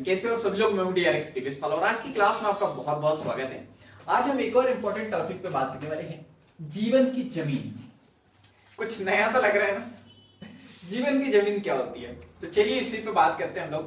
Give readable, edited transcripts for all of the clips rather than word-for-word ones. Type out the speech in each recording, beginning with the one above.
कैसे हो सब लोग। मैं हूं DRX दिव्यपाल और आज की क्लास में आपका बहुत बहुत स्वागत है। आज हम एक और इम्पोर्टेंट टॉपिक पे बात करने वाले हैं, जीवन की जमीन। कुछ नया सा लग रहा है ना, जीवन की जमीन क्या होती है। तो चलिए इसी पे बात करते हैं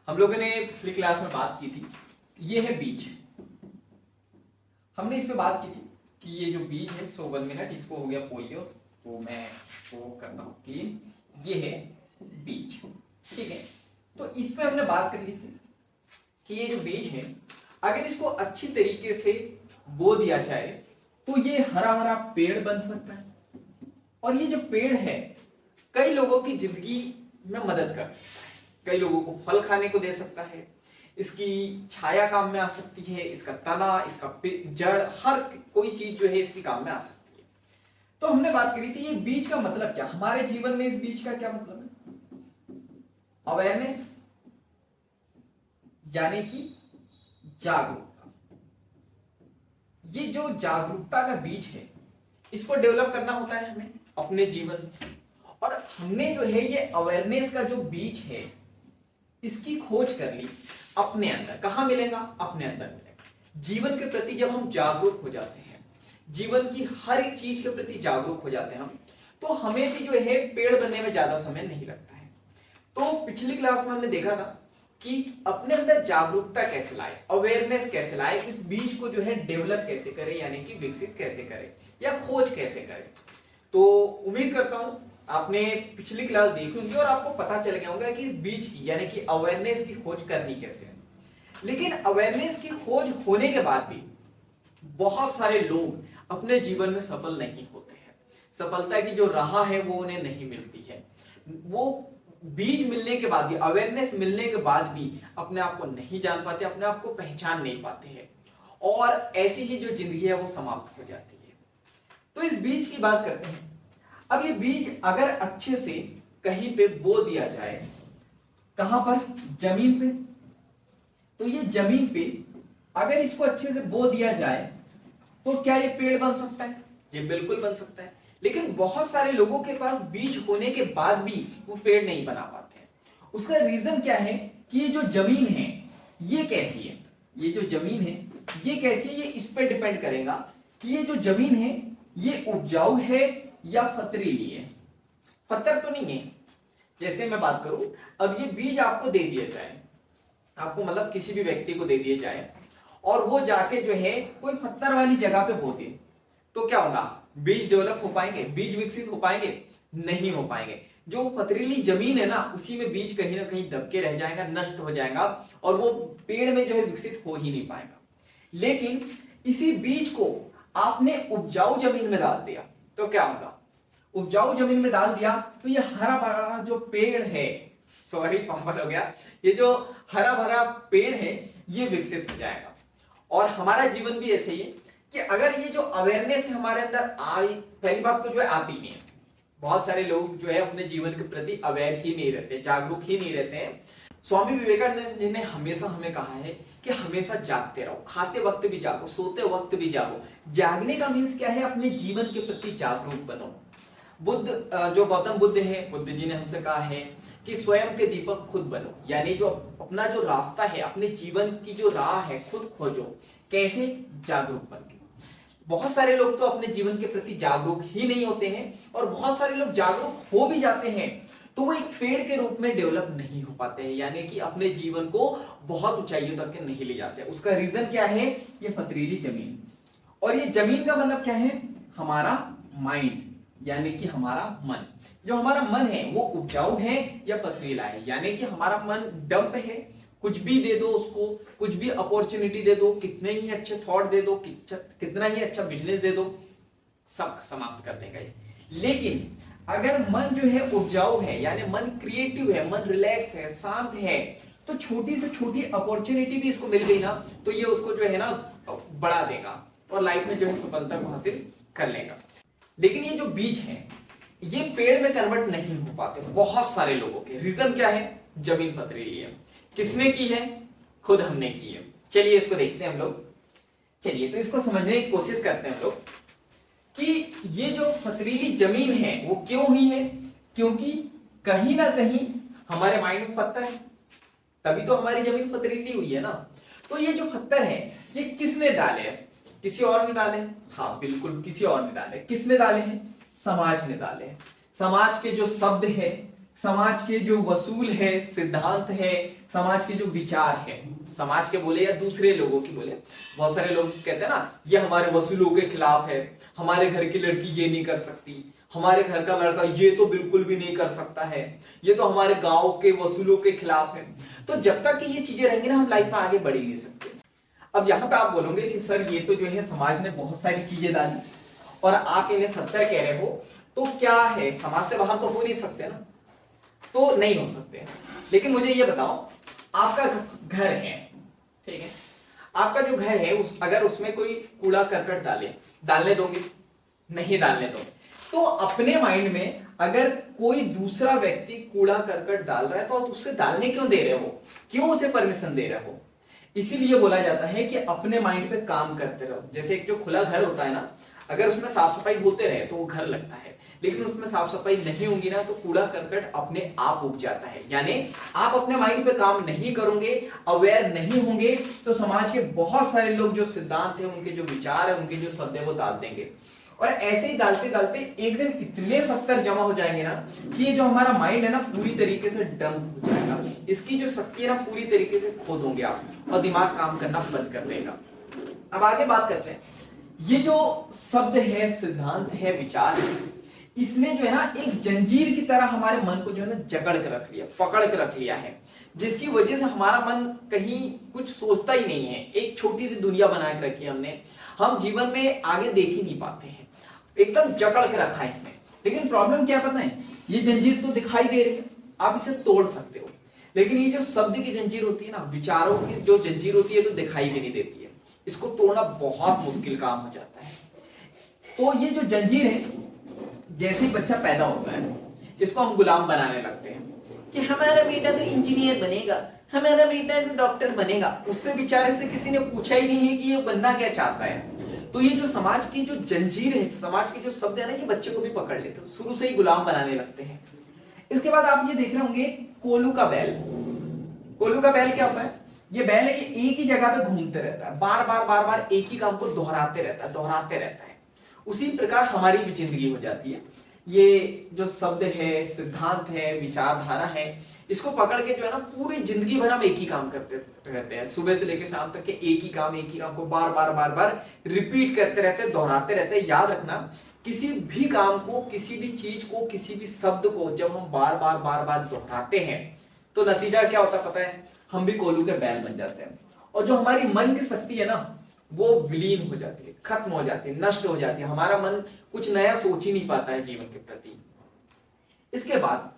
हम लोगों ने पिछली क्लास में बात की थी, ये है बीज। हमने इस पे बात की थी कि ये जो बीज है 1 मिनट, इसको हो गया पोलियो, तो मैं इसको करता हूँ क्लीन। ये है बीज, ठीक है। तो इस पे हमने बात कर ली थी कि ये जो बीज है, अगर इसको अच्छी तरीके से बो दिया जाए तो ये हरा भरा पेड़ बन सकता है। और ये जो पेड़ है कई लोगों की जिंदगी में मदद कर सकता है, कई लोगों को फल खाने को दे सकता है, इसकी छाया काम में आ सकती है, इसका तना, इसका जड़, हर कोई चीज जो है इसकी काम में आ सकती है। तो हमने बात करी थी ये बीज का मतलब क्या, हमारे जीवन में इस बीज का क्या मतलब है। अवेयरनेस यानी कि जागरूकता। ये जो जागरूकता का बीज है इसको डेवलप करना होता है हमें अपने जीवन में। और हमने जो है ये अवेयरनेस का जो बीज है इसकी खोज कर ली अपने अंदर। कहां मिलेगा? अपने अंदर मिलेगा। जीवन के प्रति जब हम जागरूक हो जाते हैं, जीवन की हर एक चीज के प्रति जागरूक हो जाते हैं हम, तो हमें भी जो है पेड़ बनने में ज्यादा समय नहीं लगता है। तो पिछली क्लास में हमने देखा था कि अपने अंदर जागरूकता कैसे लाए, अवेयरनेस कैसे लाए, इस बीज को जो है डेवलप कैसे करें, यानी कि विकसित कैसे करें या खोज कैसे करें। तो उम्मीद करता हूं आपने पिछली क्लास देखी होंगी और आपको पता चल गया होगा कि इस बीज की यानी कि अवेयरनेस की खोज करनी कैसे है। लेकिन अवेयरनेस की खोज होने के बाद भी बहुत सारे लोग अपने जीवन में सफल नहीं होते हैं। सफलता की जो राह है वो उन्हें नहीं मिलती है। वो बीज मिलने के बाद भी, अवेयरनेस मिलने के बाद भी अपने आप को नहीं जान पाते, अपने आप को पहचान नहीं पाते हैं और ऐसी ही जो जिंदगी है वो समाप्त हो जाती है। तो इस बीज की बात करते हैं। अब ये बीज अगर अच्छे से कहीं पे बो दिया जाए, कहां पर? जमीन पे। तो ये जमीन पे अगर इसको अच्छे से बो दिया जाए तो क्या ये पेड़ बन सकता है? ये बिल्कुल बन सकता है। लेकिन बहुत सारे लोगों के पास बीज होने के बाद भी वो पेड़ नहीं बना पाते हैं। उसका रीजन क्या है कि ये जो जमीन है ये कैसी है, ये जो जमीन है ये कैसी है, ये इस पे डिपेंड करेगा कि ये जो जमीन है ये उपजाऊ है या पथरीली है। पत्थर तो नहीं है। जैसे मैं बात करूं, अब ये बीज आपको दे दिया जाए, आपको मतलब किसी भी व्यक्ति को दे दिया जाए और वो जाके जो है कोई पत्थर वाली जगह पे बो दे, तो क्या होगा? बीज डेवलप हो पाएंगे? बीज विकसित हो पाएंगे? नहीं हो पाएंगे। जो पथरीली जमीन है ना उसी में बीज कहीं ना कहीं दबके रह जाएगा, नष्ट हो जाएगा और वो पेड़ में जो है विकसित हो ही नहीं पाएगा। लेकिन इसी बीज को आपने उपजाऊ जमीन में डाल दिया तो क्या होगा? उपजाऊ जमीन में डाल दिया तो ये हरा भरा जो पेड़ है, सॉरी फंबल हो गया, ये जो हरा भरा पेड़ है ये विकसित हो जाएगा। और हमारा जीवन भी ऐसे ही है कि अगर ये जो अवेयरनेस है हमारे अंदर आई, पहली बात तो जो है आती नहीं है। बहुत सारे लोग जो है अपने जीवन के प्रति अवेयर ही नहीं रहते, जागरूक ही नहीं रहते हैं। स्वामी विवेकानंद जी ने हमेशा हमें कहा है कि हमेशा जागते रहो, खाते वक्त भी जागो, सोते वक्त भी जागो। जागने का मीन्स क्या है? अपने जीवन के प्रति जागरूक बनो। बुद्ध, जो गौतम बुद्ध है, बुद्ध जी ने हमसे कहा है कि स्वयं के दीपक खुद बनो, यानी जो अपना जो रास्ता है, अपने जीवन की जो राह है खुद खोजो। कैसे? जागरूक बन के। बहुत सारे लोग तो अपने जीवन के प्रति जागरूक ही नहीं होते हैं और बहुत सारे लोग जागरूक हो भी जाते हैं तो वो एक पेड़ के रूप में डेवलप नहीं हो पाते हैं, यानी कि अपने जीवन को बहुत ऊंचाइयों तक के नहीं ले जाते। उसका रीजन क्या है? ये पथरीली जमीन। और ये जमीन का मतलब क्या है? हमारा माइंड, यानी कि हमारा मन। जो हमारा मन है वो उपजाऊ है या पथरीला है, यानी कि हमारा मन डंप है, कुछ भी दे दो उसको, कुछ भी अपॉर्चुनिटी दे दो, कितने ही अच्छे थॉट दे दो, कितना ही अच्छा बिजनेस दे दो, सब समाप्त कर देगा। लेकिन अगर मन जो है उपजाऊ है, यानी मन क्रिएटिव है, मन रिलैक्स है, शांत है, तो छोटी से छोटी अपॉर्चुनिटी भी इसको मिल गई ना तो ये उसको जो है ना बढ़ा देगा और लाइफ में जो है सफलता को हासिल कर लेगा। लेकिन ये जो बीज है ये पेड़ में कन्वर्ट नहीं हो पाते बहुत सारे लोगों के। रीजन क्या है? जमीन पथरीली है। किसने की है? खुद हमने की है। चलिए इसको देखते हैं हम लोग। चलिए तो इसको समझने की कोशिश करते हैं हम लोग कि ये जो पथरीली जमीन है वो क्यों हुई है? क्योंकि कहीं ना कहीं हमारे माइंड में पत्थर है, तभी तो हमारी जमीन पथरीली हुई है ना। तो ये जो पत्थर है ये किसने डाले हैं? किसी और ने डाले? हाँ बिल्कुल किसी और ने डाले। किसने डाले हैं? समाज ने डाले हैं। समाज के जो शब्द है, समाज के जो वसूल है, सिद्धांत है, समाज के जो विचार है, समाज के बोले या दूसरे लोगों की बोले, बहुत सारे लोग कहते हैं ना ये हमारे वसूलों के खिलाफ है, हमारे घर की लड़की ये नहीं कर सकती, हमारे घर का लड़का ये तो बिल्कुल भी नहीं कर सकता है, ये तो हमारे गांव के वसूलों के खिलाफ है। तो जब तक कि ये चीजें रहेंगी ना हम लाइफ में आगे बढ़ ही नहीं सकते। अब यहाँ पे आप बोलोगे कि सर ये तो जो है समाज ने बहुत सारी चीजें डाली और आप इन्हें पत्थर कह रहे हो, तो क्या है समाज से बाहर तो हो नहीं सकते ना? तो नहीं हो सकते। लेकिन मुझे ये बताओ, आपका घर है, ठीक है, आपका जो घर है अगर उसमें कोई कूड़ा करकट डालने दोगे? नहीं डालने दोगे। तो अपने माइंड में अगर कोई दूसरा व्यक्ति कूड़ा करकट डाल रहा है तो आप उसे डालने क्यों दे रहे हो? क्यों उसे परमिशन दे रहे हो? इसीलिए बोला जाता है कि अपने माइंड पे काम करते रहो। जैसे एक जो खुला घर होता है ना, अगर उसमें साफ सफाई होते रहे तो वो घर लगता है, लेकिन उसमें साफ सफाई नहीं होगी ना तो कूड़ा करकट अपने आप उग जाता है। यानी आप अपने माइंड पे काम नहीं करोगे, अवेयर नहीं होंगे, तो समाज के बहुत सारे लोग जो सिद्धांत है, उनके जो विचार है, उनके जो शब्द है वो डाल देंगे। और ऐसे ही डालते डालते एक दिन इतने पत्थर जमा हो जाएंगे ना कि ये जो हमारा माइंड है ना पूरी तरीके से डंप हो जाएगा। इसकी जो शक्ति है ना पूरी तरीके से खो दोगे आप और दिमाग काम करना बंद कर देगा। अब आगे बात करते हैं। ये जो शब्द है, सिद्धांत है, विचार है, इसने जो है ना एक जंजीर की तरह हमारे मन को जो है ना जकड़ के रख लिया, पकड़ के रख लिया है, जिसकी वजह से हमारा मन कहीं कुछ सोचता ही नहीं है। एक छोटी सी दुनिया बना के रखी है हमने, हम जीवन में आगे देख ही नहीं पाते हैं, एकदम जकड़ के रखा है इसने। लेकिन प्रॉब्लम क्या पता है, ये जंजीर तो दिखाई दे रही है, आप इसे तोड़ सकते हो, लेकिन ये जो शब्द की जंजीर होती है ना, विचारों की जो जंजीर होती है तो दिखाई भी नहीं देती है, इसको तोड़ना बहुत मुश्किल काम हो जाता है। तो ये जो जंजीर है, जैसे ही बच्चा पैदा होता है इसको हम गुलाम बनाने लगते हैं कि हमारा बेटा तो इंजीनियर बनेगा, हमारा बेटा तो डॉक्टर बनेगा। उससे बेचारे से किसी ने पूछा ही नहीं है कि ये बनना क्या चाहता है। तो ये जो समाज की जो जंजीर है, समाज के जो शब्द है ना, ये बच्चे को भी पकड़ लेते हैं, शुरू से ही गुलाम बनाने लगते हैं। इसके बाद आप ये देख रहे होंगे कोलू का बैल। कोलू का बैल क्या होता है? ये बैल है, ये एक ही जगह पे घूमते रहता है, बार बार एक ही काम को दोहराते रहता है। उसी प्रकार हमारी भी जिंदगी हो जाती है। ये जो शब्द है, सिद्धांत है, विचारधारा है, इसको पकड़ के जो है ना पूरी जिंदगी भर हम एक ही काम करते रहते हैं, सुबह से लेकर शाम तक के एक ही काम को बार बार रिपीट करते रहते हैं, दोहराते रहते हैं। याद रखना, किसी भी काम को, किसी भी चीज को, किसी भी शब्द को जब हम बार बार दोहराते हैं तो नतीजा क्या होता है पता है? हम भी कोलू के बैल बन जाते हैं, और जो हमारी मन की शक्ति है ना वो विलीन हो जाती है, खत्म हो जाती है, नष्ट हो जाती है। हमारा मन कुछ नया सोच ही नहीं पाता है जीवन के प्रति। इसके बाद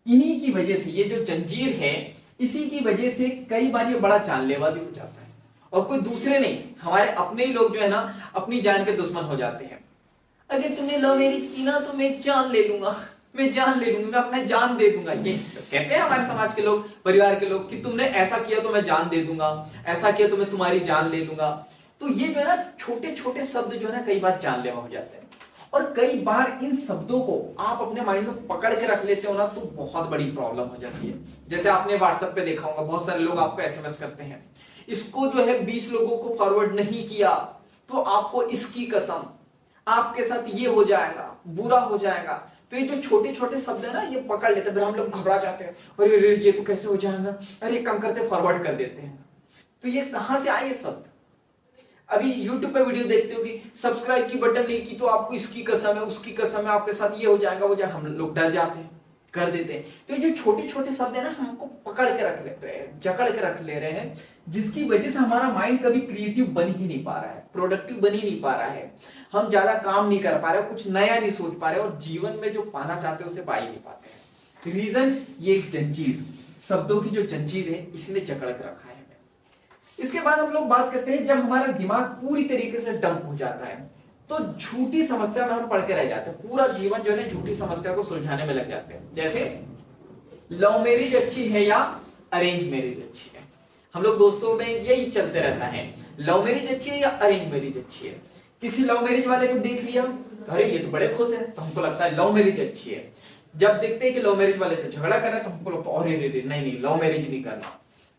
इन्हीं की वजह से, ये जो जंजीर है, इसी की वजह से कई बार ये बड़ा जानलेवा भी हो जाता है, और कोई दूसरे नहीं, हमारे अपने ही लोग जो है ना अपनी जान के दुश्मन हो जाते हैं। अगर तुमने लव मैरिज की ना तो मैं जान ले लूंगा, मैं अपने जान दे दूंगा। ये कहते हैं हमारे समाज के लोग, परिवार के लोग, कि तुमने ऐसा किया तो मैं जान दे दूंगा, ऐसा किया तो मैं तुम्हारी जान ले लूंगा। तो ये जो है ना छोटे छोटे शब्द जो है ना कई बार जानलेवा हो जाते हैं, और कई बार इन शब्दों को आप अपने माइंड में पकड़ के रख लेते हो ना तो बहुत बड़ी प्रॉब्लम हो जाती है। जैसे आपने व्हाट्सएप पे देखा होगा, बहुत सारे लोग आपको एसएमएस करते हैं, इसको जो है 20 लोगों को फॉरवर्ड नहीं किया तो आपको इसकी कसम, आपके साथ ये हो जाएगा, बुरा हो जाएगा। तो ये जो छोटे छोटे शब्द है ना ये पकड़ लेते हैं, फिर हम लोग घबरा जाते हैं, अरे ये तो कैसे हो जाएगा, अरे कम करते फॉरवर्ड कर देते हैं। तो ये कहां से आए शब्द? अभी YouTube पे वीडियो देखते हो कि सब्सक्राइब की बटन नहीं की तो आपको इसकी कसम है, उसकी कसम है, आपके साथ ये हो जाएगा, वो जाएगा। हम लोग डर जाते हैं, कर देते हैं। तो ये जो छोटे छोटे शब्द है ना हमको पकड़ के रख ले रहे हैं, जकड़ के रख ले रहे हैं, जिसकी वजह से हमारा माइंड कभी क्रिएटिव बन ही नहीं पा रहा है, प्रोडक्टिव बन ही नहीं पा रहा है, हम ज्यादा काम नहीं कर पा रहे, कुछ नया नहीं सोच पा रहे, और जीवन में जो पाना चाहते हैं उसे पा ही नहीं पाते हैं। रीजन ये एक जंजीर, शब्दों की जो जंजीर है इसने जकड़ के रखा है। इसके बाद हम लोग बात करते हैं जब हमारा दिमाग पूरी तरीके से डंप हो जाता है तो झूठी समस्या में हम पड़ के रह जाते हैं, पूरा जीवन जो है ना झूठी समस्या को सुलझाने में लग जाते हैं। जैसे लव मैरिज अच्छी है या अरेंज मैरिज अच्छी है, हम लोग दोस्तों में यही चलते रहता है, लव मैरिज अच्छी है या अरेंज मैरिज अच्छी है। किसी लव मैरिज वाले को देख लिया, अरे ये तो बड़े खुश है, तो हमको लगता है लव मैरिज अच्छी है। जब देखते हैं कि लव मैरिज वाले तो झगड़ा कर रहे हैं तो हमको लगता है अरे नहीं लव मैरिज नहीं करना।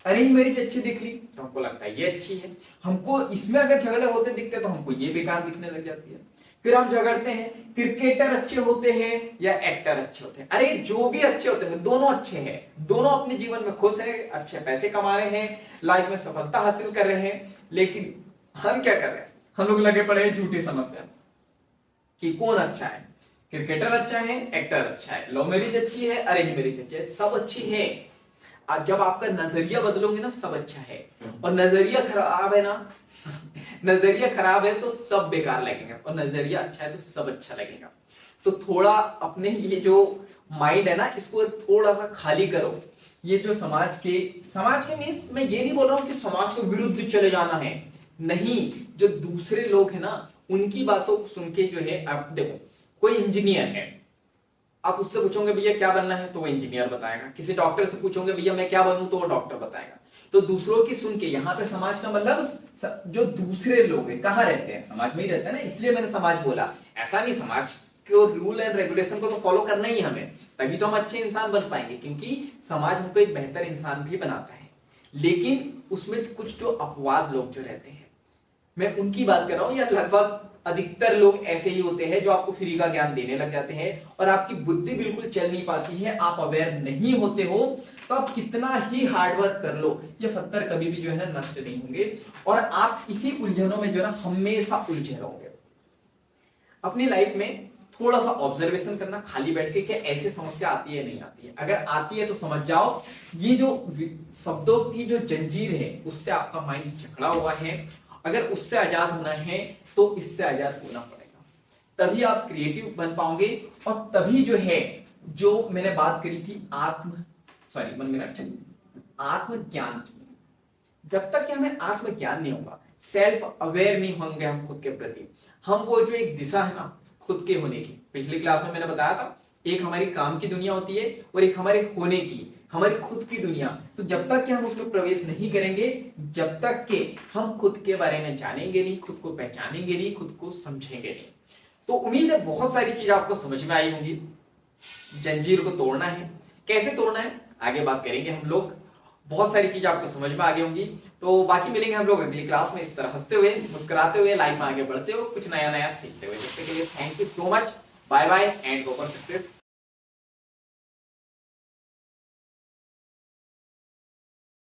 अरेंज मैरिज अच्छी दिख ली तो हमको लगता है ये अच्छी है। हमको इसमें अगर झगड़े होते दिखते तो हमको ये बेकार दिखने लग जाती है। फिर हम झगड़ते हैं क्रिकेटर अच्छे होते हैं या एक्टर अच्छे होते हैं। अरे जो भी अच्छे होते हैं दोनों अच्छे हैं, दोनों अपने जीवन में खुश है, अच्छे पैसे कमा रहे हैं, लाइफ में सफलता हासिल कर रहे हैं, लेकिन हम क्या कर रहे हैं, हम लोग लगे पड़े हैं झूठी समस्या कि कौन अच्छा है, क्रिकेटर अच्छा है, एक्टर अच्छा है, लव मैरिज अच्छी है, अरेंज मैरिज अच्छी है, सब अच्छी है। आज जब आपका नजरिया बदलोगे ना सब अच्छा है, और नजरिया खराब है ना नजरिया खराब है तो सब बेकार लगेगा, और नजरिया अच्छा है तो सब अच्छा लगेगा। तो थोड़ा अपने ये जो माइंड है ना इसको थोड़ा सा खाली करो। ये जो समाज के मीन्स मैं ये नहीं बोल रहा हूं कि समाज के विरुद्ध चले जाना है, नहीं, जो दूसरे लोग है ना उनकी बातों को सुन के जो है, आप देखो कोई इंजीनियर है, आप उससे पूछोगे भैया क्या बनना है तो वो इंजीनियर बताएगा, किसी डॉक्टर से पूछोगे भैया मैं क्या बनूं तो वो डॉक्टर बताएगा। तो दूसरों की सुन के, यहाँ पे समाज का मतलब जो दूसरे लोग हैं कहाँ रहते हैं, समाज में ही रहते हैं ना, इसलिए मैंने समाज बोला। ऐसा नहीं, समाज के रूल एंड रेगुलेशन को तो फॉलो करना ही हमें, तभी तो हम अच्छे इंसान बन पाएंगे, क्योंकि समाज हमको एक बेहतर इंसान भी बनाता है। लेकिन उसमें कुछ जो अपवाद लोग जो रहते हैं, मैं उनकी बात कर रहा हूं, या लगभग अधिकतर लोग ऐसे ही होते हैं जो आपको फ्री का ज्ञान देने लग जाते हैं और आपकी बुद्धि बिल्कुल चल नहीं पाती है, आप अवेयर नहीं होते हो, तो आप कितना ही हार्डवर्क कर लो ये पत्थर कभी भी जो है ना नष्ट नहीं होंगे, और आप इसी उलझनों में जो है ना हमेशा उलझे रहोगे। अपनी लाइफ में थोड़ा सा ऑब्जर्वेशन करना, खाली बैठ के, क्या ऐसी समस्या आती है नहीं आती है, अगर आती है तो समझ जाओ ये जो शब्दों की जो जंजीर है उससे आपका माइंड जकड़ा हुआ है। अगर उससे आजाद होना है तो इससे आजाद होना पड़ेगा, तभी आप क्रिएटिव बन पाओगे, और तभी जो है, जो मैंने बात करी थी आत्मज्ञान की, जब तक कि हमें आत्मज्ञान नहीं होगा, सेल्फ अवेयर नहीं होंगे हम खुद के प्रति, हम वो जो एक दिशा है ना खुद के होने की, पिछली क्लास में मैंने बताया था, एक हमारी काम की दुनिया होती है और एक हमारे होने की, हमारी खुद की दुनिया। तो जब तक कि हम उसमें प्रवेश नहीं करेंगे, जब तक कि हम खुद के बारे में जानेंगे नहीं, खुद को पहचानेंगे नहीं, खुद को समझेंगे नहीं। तो उम्मीद है बहुत सारी चीजें आपको समझ में आई होंगी। जंजीर को तोड़ना है, कैसे तोड़ना है आगे बात करेंगे हम लोग, बहुत सारी चीजें आपको समझ में आ गई होंगी। तो बाकी मिलेंगे हम लोग अगली क्लास में, इस तरह हंसते हुए, मुस्कुराते हुए, लाइफ में आगे बढ़ते हुए, कुछ नया नया सीखते हुए। जब तक के लिए thank you so much, bye bye and go for success.